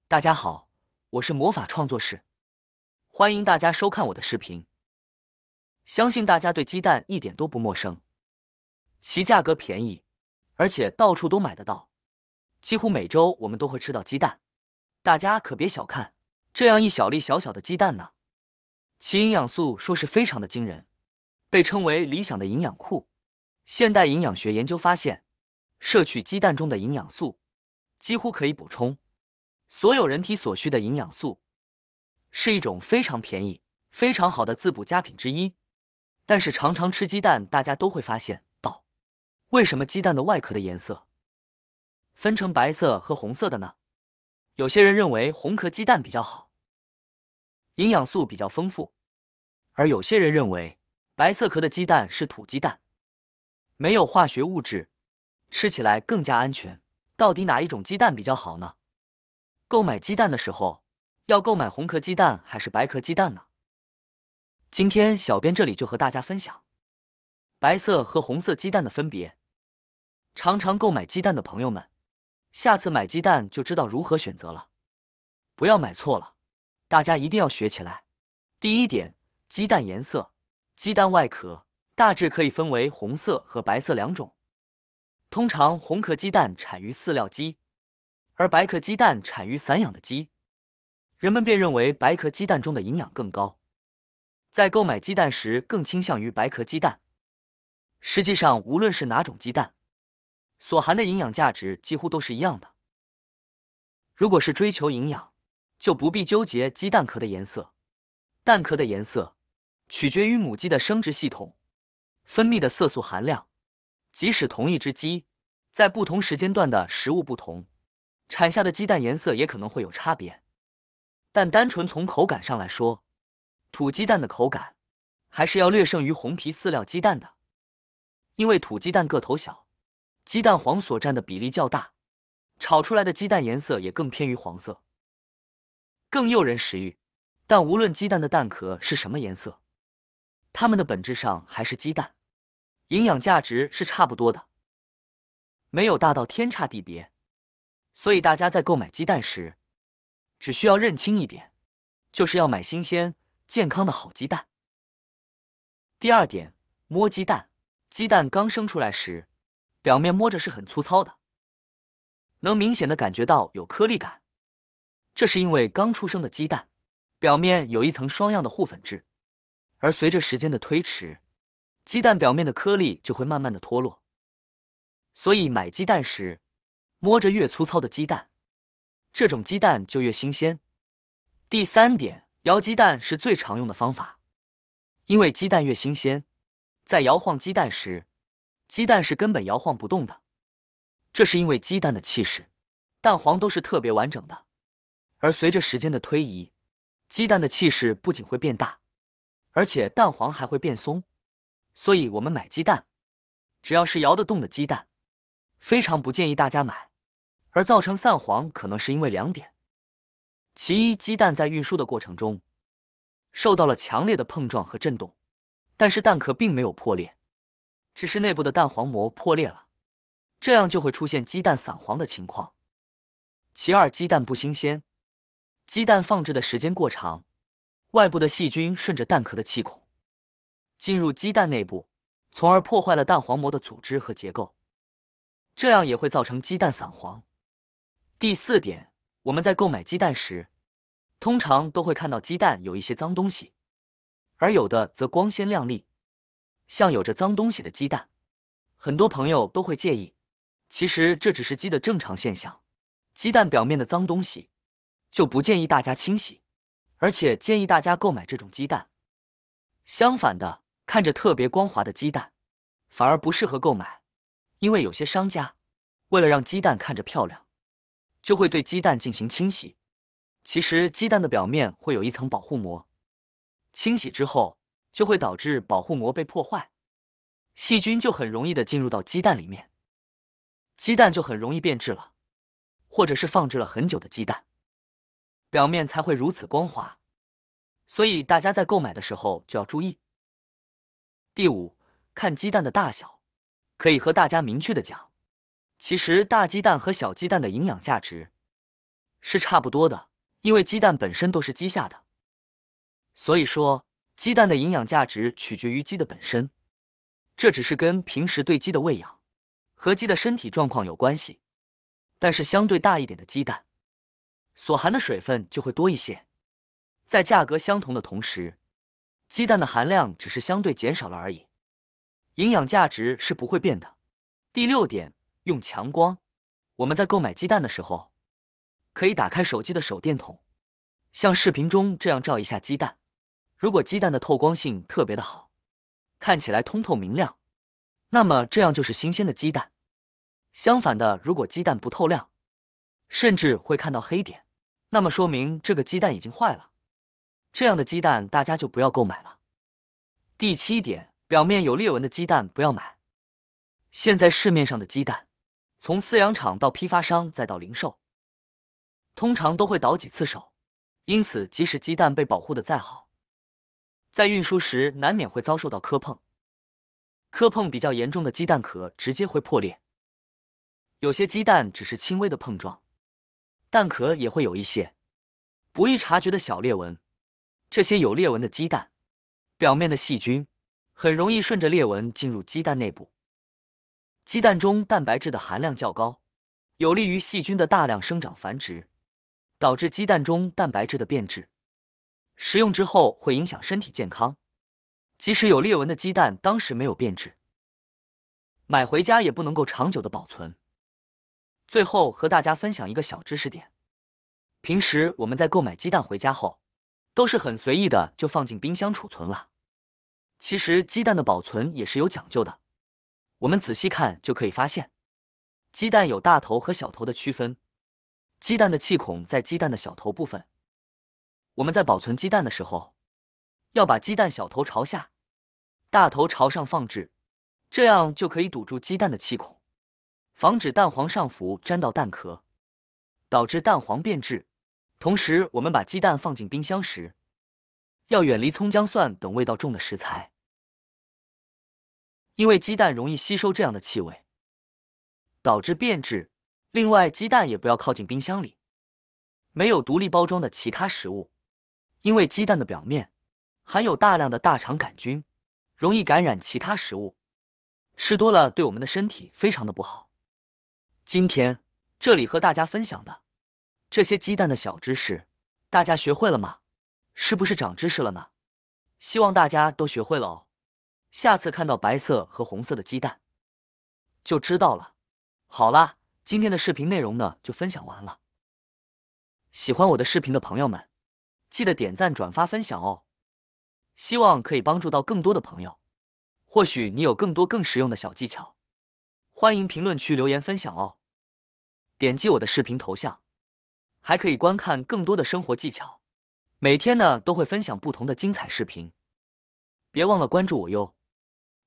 大家好，我是魔法创作室，欢迎大家收看我的视频。相信大家对鸡蛋一点都不陌生，其价格便宜，而且到处都买得到，几乎每周我们都会吃到鸡蛋。大家可别小看这样一小粒小小的鸡蛋呢，其营养素说是非常的惊人，被称为理想的营养库。现代营养学研究发现，摄取鸡蛋中的营养素几乎可以补充所有人体所需的营养素，是一种非常便宜、非常好的滋补佳品之一。但是常常吃鸡蛋，大家都会发现到，为什么鸡蛋的外壳的颜色分成白色和红色的呢？有些人认为红壳鸡蛋比较好，营养素比较丰富，而有些人认为白色壳的鸡蛋是土鸡蛋，没有化学物质，吃起来更加安全。到底哪一种鸡蛋比较好呢？购买鸡蛋的时候，要购买红壳鸡蛋还是白壳鸡蛋呢？今天小编这里就和大家分享白色和红色鸡蛋的分别。常常购买鸡蛋的朋友们，下次买鸡蛋就知道如何选择了，不要买错了。大家一定要学起来。第一点，鸡蛋颜色。鸡蛋外壳大致可以分为红色和白色两种。通常红壳鸡蛋产于饲料鸡，而白壳鸡蛋产于散养的鸡，人们便认为白壳鸡蛋中的营养更高，在购买鸡蛋时更倾向于白壳鸡蛋。实际上，无论是哪种鸡蛋，所含的营养价值几乎都是一样的。如果是追求营养，就不必纠结鸡蛋壳的颜色。蛋壳的颜色取决于母鸡的生殖系统分泌的色素含量，即使同一只鸡在不同时间段的食物不同，产下的鸡蛋颜色也可能会有差别。但单纯从口感上来说，土鸡蛋的口感还是要略胜于红皮饲料鸡蛋的，因为土鸡蛋个头小，鸡蛋黄所占的比例较大，炒出来的鸡蛋颜色也更偏于黄色，更诱人食欲。但无论鸡蛋的蛋壳是什么颜色，它们的本质上还是鸡蛋，营养价值是差不多的，没有大到天差地别。所以大家在购买鸡蛋时，只需要认清一点，就是要买新鲜、健康的好鸡蛋。第二点，摸鸡蛋。鸡蛋刚生出来时，表面摸着是很粗糙的，能明显的感觉到有颗粒感，这是因为刚出生的鸡蛋表面有一层双样的护粉质，而随着时间的推迟，鸡蛋表面的颗粒就会慢慢的脱落。所以买鸡蛋时，摸着越粗糙的鸡蛋，这种鸡蛋就越新鲜。第三点，摇鸡蛋是最常用的方法，因为鸡蛋越新鲜，在摇晃鸡蛋时，鸡蛋是根本摇晃不动的。这是因为鸡蛋的气室、蛋黄都是特别完整的，而随着时间的推移，鸡蛋的气室不仅会变大，而且蛋黄还会变松。所以我们买鸡蛋，只要是摇得动的鸡蛋，非常不建议大家买。而造成散黄可能是因为两点：其一，鸡蛋在运输的过程中受到了强烈的碰撞和震动，但是蛋壳并没有破裂，只是内部的蛋黄膜破裂了，这样就会出现鸡蛋散黄的情况。其二，鸡蛋不新鲜，鸡蛋放置的时间过长，外部的细菌顺着蛋壳的气孔进入鸡蛋内部，从而破坏了蛋黄膜的组织和结构，这样也会造成鸡蛋散黄。第四点，我们在购买鸡蛋时，通常都会看到鸡蛋有一些脏东西，而有的则光鲜亮丽。像有着脏东西的鸡蛋，很多朋友都会介意，其实这只是鸡的正常现象。鸡蛋表面的脏东西就不建议大家清洗，而且建议大家购买这种鸡蛋。相反的，看着特别光滑的鸡蛋反而不适合购买，因为有些商家为了让鸡蛋看着漂亮，就会对鸡蛋进行清洗。其实鸡蛋的表面会有一层保护膜，清洗之后就会导致保护膜被破坏，细菌就很容易的进入到鸡蛋里面，鸡蛋就很容易变质了，或者是放置了很久的鸡蛋，表面才会如此光滑。所以大家在购买的时候就要注意。第五，看鸡蛋的大小。可以和大家明确的讲，其实大鸡蛋和小鸡蛋的营养价值是差不多的，因为鸡蛋本身都是鸡下的。所以说，鸡蛋的营养价值取决于鸡的本身，这只是跟平时对鸡的喂养和鸡的身体状况有关系。但是相对大一点的鸡蛋，所含的水分就会多一些。在价格相同的同时，鸡蛋的含量只是相对减少了而已，营养价值是不会变的。第6点，用强光。我们在购买鸡蛋的时候，可以打开手机的手电筒，像视频中这样照一下鸡蛋。如果鸡蛋的透光性特别的好，看起来通透明亮，那么这样就是新鲜的鸡蛋。相反的，如果鸡蛋不透亮，甚至会看到黑点，那么说明这个鸡蛋已经坏了。这样的鸡蛋大家就不要购买了。第7点，表面有裂纹的鸡蛋不要买。现在市面上的鸡蛋，从饲养场到批发商再到零售，通常都会倒几次手，因此即使鸡蛋被保护的再好，在运输时难免会遭受到磕碰。磕碰比较严重的鸡蛋壳直接会破裂，有些鸡蛋只是轻微的碰撞，蛋壳也会有一些不易察觉的小裂纹。这些有裂纹的鸡蛋，表面的细菌很容易顺着裂纹进入鸡蛋内部。鸡蛋中蛋白质的含量较高，有利于细菌的大量生长繁殖，导致鸡蛋中蛋白质的变质。食用之后会影响身体健康，即使有裂纹的鸡蛋当时没有变质，买回家也不能够长久的保存。最后和大家分享一个小知识点，平时我们在购买鸡蛋回家后，都是很随意的就放进冰箱储存了。其实鸡蛋的保存也是有讲究的，我们仔细看就可以发现，鸡蛋有大头和小头的区分。鸡蛋的气孔在鸡蛋的小头部分，我们在保存鸡蛋的时候，要把鸡蛋小头朝下，大头朝上放置，这样就可以堵住鸡蛋的气孔，防止蛋黄上浮沾到蛋壳，导致蛋黄变质。同时，我们把鸡蛋放进冰箱时，要远离葱姜蒜等味道重的食材，因为鸡蛋容易吸收这样的气味，导致变质。另外，鸡蛋也不要靠近冰箱里没有独立包装的其他食物，因为鸡蛋的表面含有大量的大肠杆菌，容易感染其他食物，吃多了对我们的身体非常的不好。今天这里和大家分享的这些鸡蛋的小知识，大家学会了吗？是不是长知识了呢？希望大家都学会了哦。下次看到白色和红色的鸡蛋，就知道了。好啦，今天的视频内容呢就分享完了。喜欢我的视频的朋友们，记得点赞、转发、分享哦。希望可以帮助到更多的朋友。或许你有更多更实用的小技巧，欢迎评论区留言分享哦。点击我的视频头像，还可以观看更多的生活技巧。每天呢都会分享不同的精彩视频，别忘了关注我哟。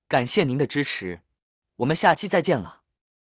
感谢您的支持，我们下期再见了。